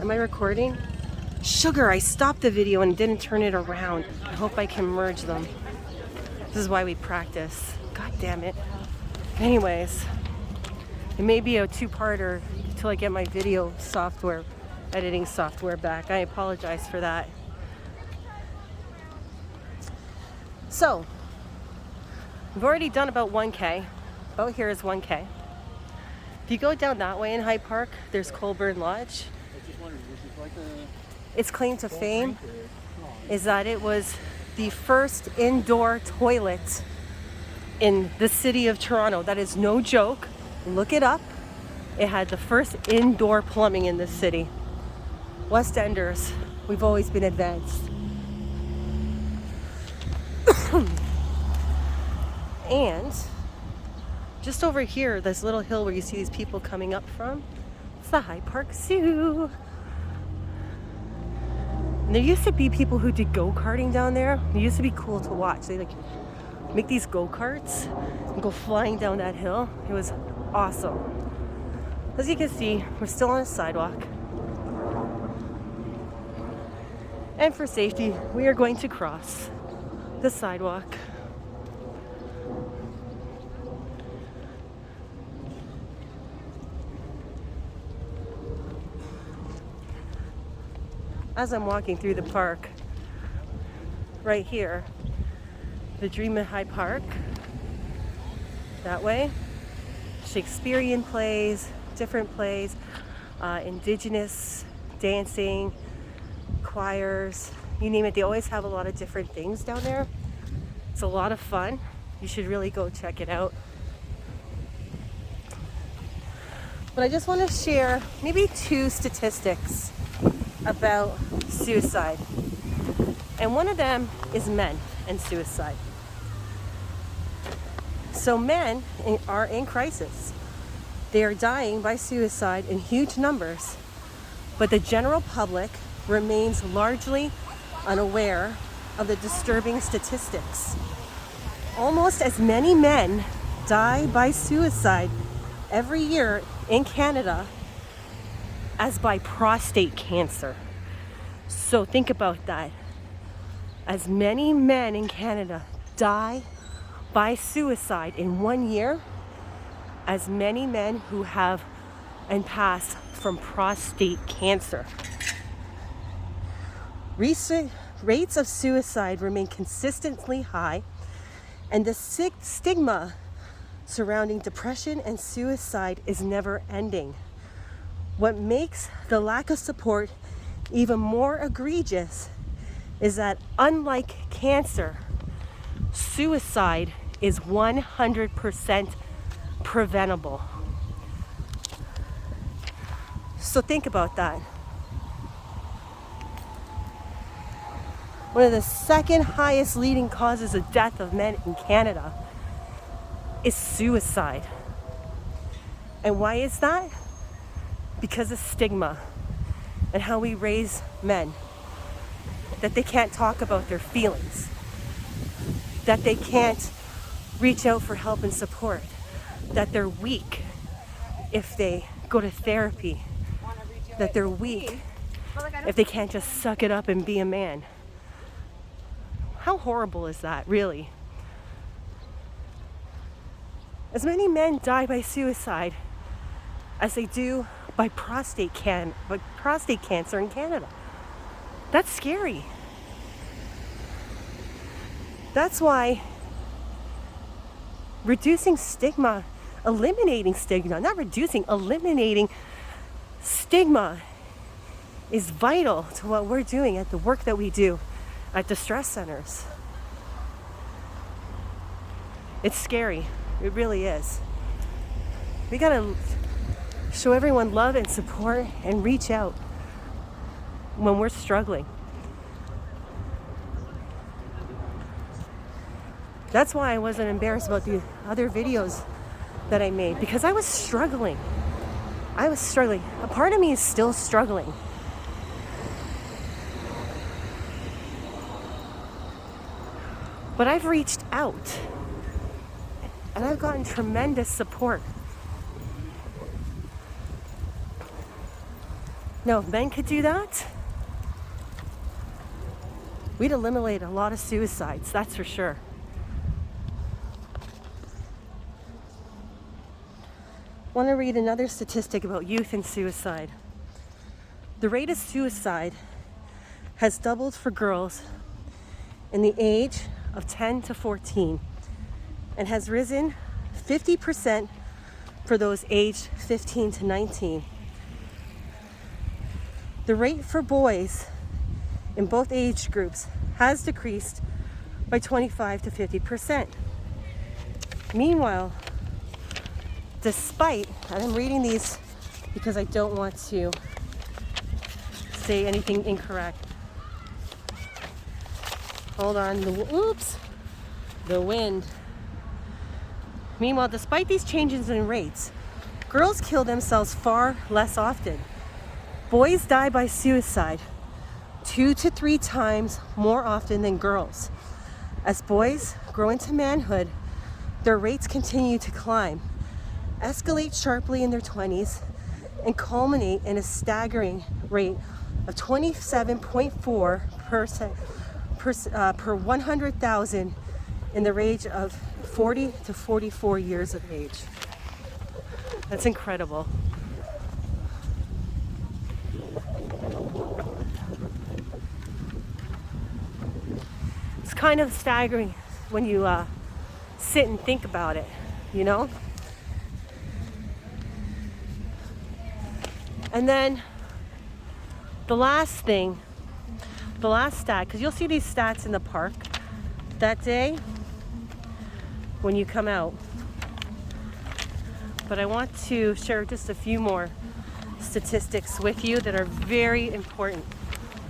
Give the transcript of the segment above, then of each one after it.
Am I recording? Sugar, I stopped the video and didn't turn it around. I hope I can merge them. This is why we practice. God damn it. Anyways, it may be a two-parter until I get my video software, editing software back. I apologize for that. So, we've already done about 1K. About here is 1K. If you go down that way in Hyde Park, there's Colburn Lodge. Its claim to fame is that it was the first indoor toilet in the city of Toronto. That is no joke. Look it up. It had the first indoor plumbing in this city. West Enders, we've always been advanced. And just over here, this little hill where you see these people coming up from, it's the Hyde Park Zoo. And there used to be people who did go-karting down there. It used to be cool to watch. They like make these go-karts and go flying down that hill. It was awesome. As you can see, we're still on a sidewalk. And for safety, we are going to cross the sidewalk. As I'm walking through the park, right here, the Dream at Hyde Park, that way, Shakespearean plays, different plays, indigenous dancing, choirs, you name it. They always have a lot of different things down there. It's a lot of fun. You should really go check it out. But I just want to share maybe 2 statistics about suicide. And one of them is men and suicide. So men are in crisis. They are dying by suicide in huge numbers, but the general public remains largely unaware of the disturbing statistics. Almost as many men die by suicide every year in Canada as by prostate cancer. So think about that. As many men in Canada die by suicide in 1 year as many men who have and pass from prostate cancer. Recent rates of suicide remain consistently high, and the stigma surrounding depression and suicide is never ending. What makes the lack of support even more egregious is that, unlike cancer, suicide is 100% preventable. So think about that. One of the second highest leading causes of death of men in Canada is suicide. And why is that? Because of stigma and how we raise men. That they can't talk about their feelings. That they can't reach out for help and support. That they're weak if they go to therapy. That they're weak if they can't just suck it up and be a man. How horrible is that, really? As many men die by suicide as they do by prostate cancer in Canada. That's scary. That's why reducing stigma, eliminating stigma, not reducing, eliminating stigma is vital to what we're doing at the work that we do at distress centers. It's scary. It really is. We gotta show everyone love and support and reach out when we're struggling. That's why I wasn't embarrassed about the other videos that I made, because I was struggling. A part of me is still struggling. But I've reached out and I've gotten tremendous support. Now, if men could do that, we'd eliminate a lot of suicides, that's for sure. I want to read another statistic about youth and suicide. The rate of suicide has doubled for girls in the age of 10 to 14 and has risen 50% for those aged 15 to 19. The rate for boys in both age groups has decreased by 25 to 50%. Meanwhile, despite, and I'm reading these because I don't want to say anything incorrect. Hold on, the wind. Meanwhile, despite these changes in rates, girls kill themselves far less often. Boys die by suicide 2 to 3 times more often than girls. As boys grow into manhood, their rates continue to climb, escalate sharply in their 20s, and culminate in a staggering rate of 27.4% per 100,000 in the range of 40 to 44 years of age. That's incredible. It's kind of staggering when you sit and think about it, you know? And then the last stat, because you'll see these stats in the park that day when you come out. But I want to share just a few more statistics with you that are very important.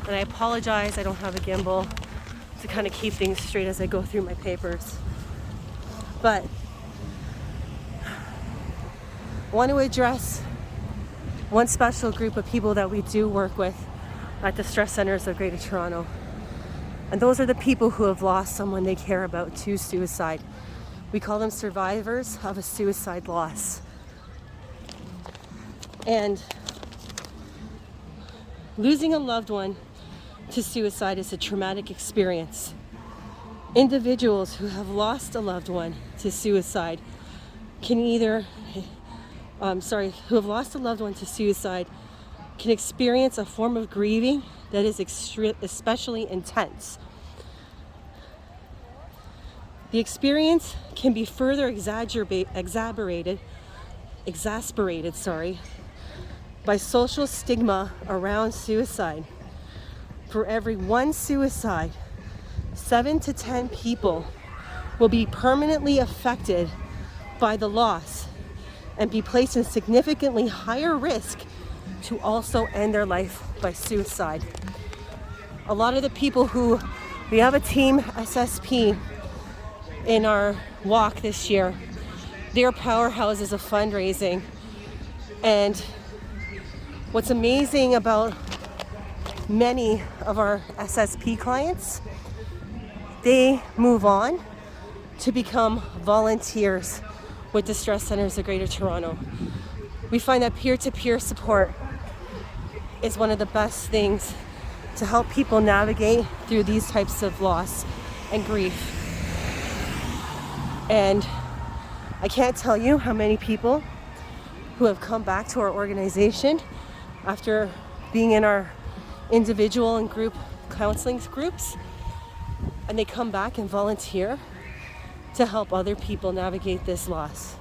And I apologize, I don't have a gimbal to kind of keep things straight as I go through my papers. But I want to address one special group of people that we do work with at the stress centers of Greater Toronto. And those are the people who have lost someone they care about to suicide. We call them survivors of a suicide loss. And losing a loved one to suicide is a traumatic experience. Individuals who have lost a loved one to suicide can who have lost a loved one to suicide can experience a form of grieving that is especially intense. The experience can be further exasperated by social stigma around suicide. For every one suicide, 7 to 10 people will be permanently affected by the loss and be placed in significantly higher risk to also end their life by suicide. A lot of the people we have a team SSP in our walk this year. They're powerhouses of fundraising. And what's amazing about many of our SSP clients, they move on to become volunteers with the stress centers of Greater Toronto. We find that peer-to-peer support is one of the best things to help people navigate through these types of loss and grief. And I can't tell you how many people who have come back to our organization after being in our individual and group counseling groups, and they come back and volunteer to help other people navigate this loss.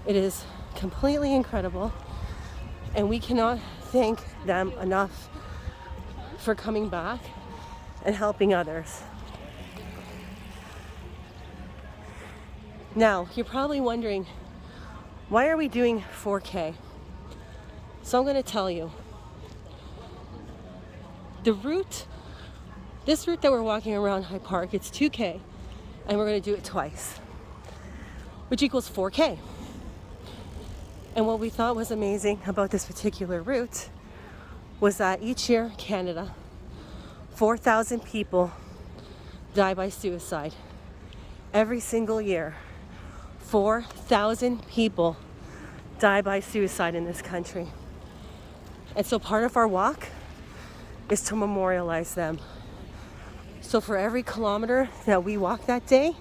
It is completely incredible, and we cannot thank them enough for coming back and helping others. Now, you're probably wondering, why are we doing 4K? So I'm going to tell you. This route that we're walking around High Park, it's 2K, and we're going to do it twice, which equals 4K. And what we thought was amazing about this particular route was that each year in Canada, 4,000 people die by suicide. Every single year, 4,000 people die by suicide in this country. And so part of our walk is to memorialize them. So for every kilometer that we walk that day,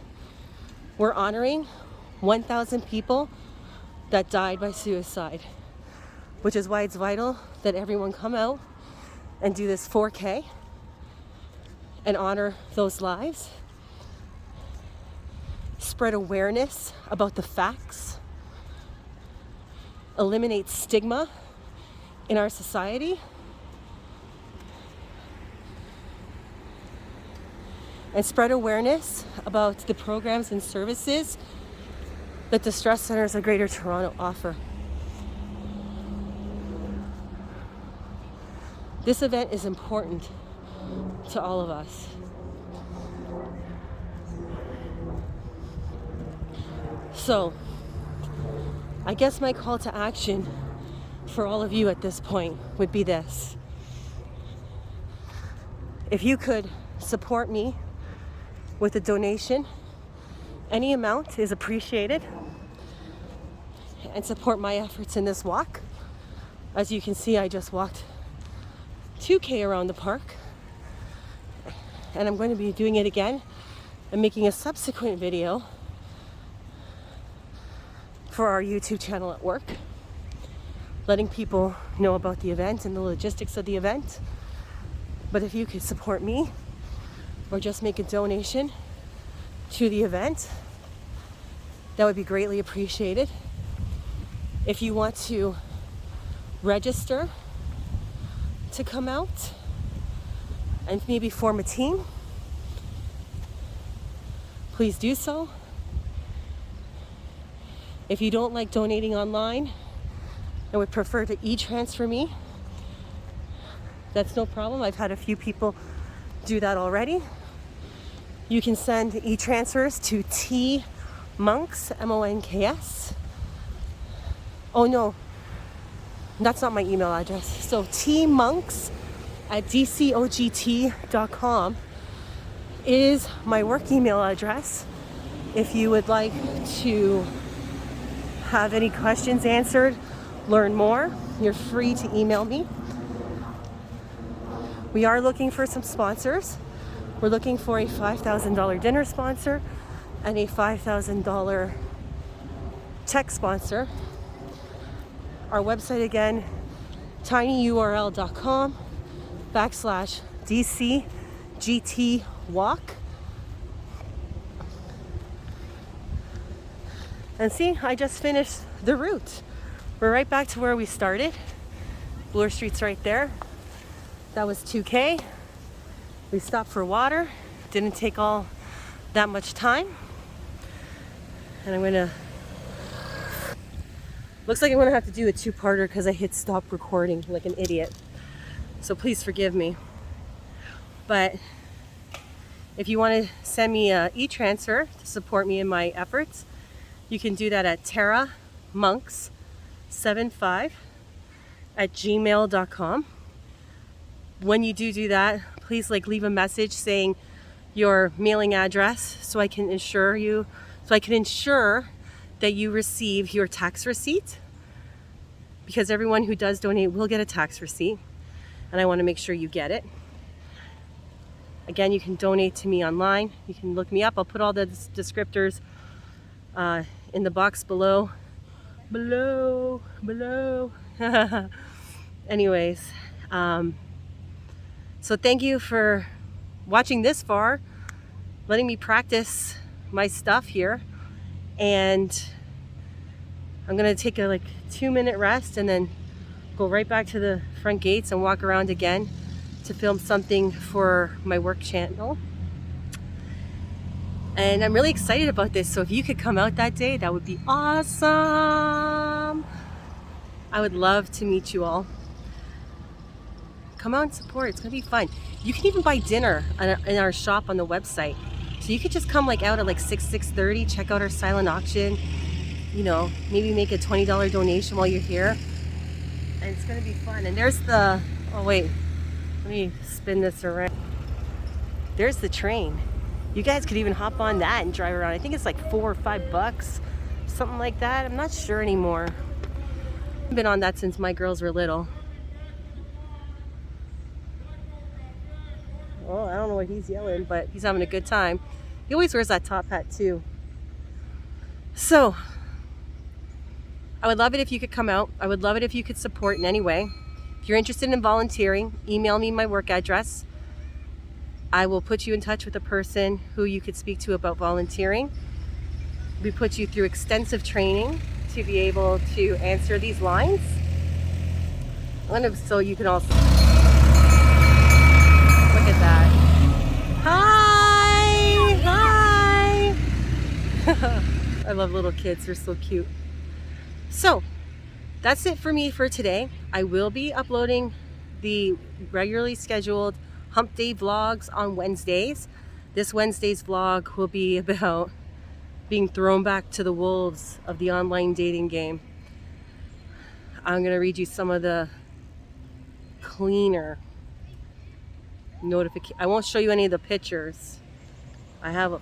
we're honoring 1,000 people that died by suicide, which is why it's vital that everyone come out and do this 4K and honor those lives, spread awareness about the facts, eliminate stigma in our society, and spread awareness about the programs and services that the stress centers of Greater Toronto offer. This event is important to all of us. So, I guess my call to action for all of you at this point would be this. If you could support me with a donation, any amount is appreciated, and support my efforts in this walk. As you can see, I just walked 2K around the park, and I'm going to be doing it again and making a subsequent video for our YouTube channel at work, letting people know about the event and the logistics of the event. But if you could support me or just make a donation to the event, that would be greatly appreciated. If you want to register to come out and maybe form a team, please do so. If you don't like donating online and would prefer to e-transfer me, that's no problem. I've had a few people do that already. You can send e-transfers to tmonks, M-O-N-K-S. Oh no, that's not my email address. So tmonks@dcogt.com is my work email address. If you would like to have any questions answered, learn more, you're free to email me. We are looking for some sponsors. We're looking for a $5,000 dinner sponsor and a $5,000 tech sponsor. Our website again, tinyurl.com/DCGT walk. And see, I just finished the route. We're right back to where we started. Bloor Street's right there. That was 2K. We stopped for water. Didn't take all that much time. And looks like I'm gonna have to do a two-parter because I hit stop recording like an idiot. So please forgive me. But if you want to send me an e-transfer to support me in my efforts, you can do that at taramonks75@gmail.com. When you do that, please leave a message saying your mailing address so I can ensure that you receive your tax receipt, because everyone who does donate will get a tax receipt, and I want to make sure you get it. Again, you can donate to me online. You can look me up. I'll put all the descriptors in the box below. Anyways, so thank you for watching this far, letting me practice my stuff here, and I'm gonna take a 2-minute rest and then go right back to the front gates and walk around again to film something for my work channel. And I'm really excited about this, so if you could come out that day, that would be awesome. I would love to meet you all. Come out and support. It's gonna be fun. You can even buy dinner in our shop on the website. So you could just come out at 6:30, check out our silent auction, maybe make a $20 donation while you're here. And it's gonna be fun. And there's oh wait, let me spin this around. There's the train. You guys could even hop on that and drive around. I think it's $4 or $5, something like that. I'm not sure anymore. I've been on that since my girls were little. Oh, I don't know what he's yelling, but he's having a good time. He always wears that top hat too. So, I would love it if you could come out. I would love it if you could support in any way. If you're interested in volunteering, email me my work address. I will put you in touch with a person who you could speak to about volunteering. We put you through extensive training to be able to answer these lines. So you can also look at that. Hi! I love little kids, they're so cute. So that's it for me for today. I will be uploading the regularly scheduled Hump Day vlogs on Wednesdays. This Wednesday's vlog will be about being thrown back to the wolves of the online dating game. I'm going to read you some of the cleaner notifications. I won't show you any of the pictures. I have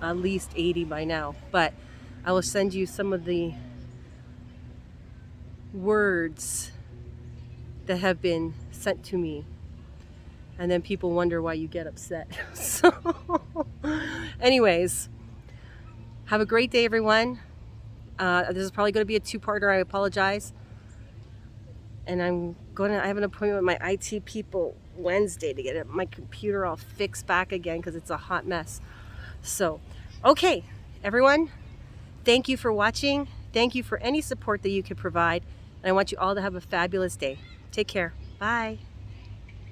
at least 80 by now, but I will send you some of the words that have been sent to me, and then people wonder why you get upset. So anyways, have a great day, everyone. This is probably going to be a two-parter. I apologize. And I have an appointment with my IT people Wednesday to get my computer all fixed back again because it's a hot mess. So, okay, everyone, thank you for watching. Thank you for any support that you could provide. And I want you all to have a fabulous day. Take care. Bye.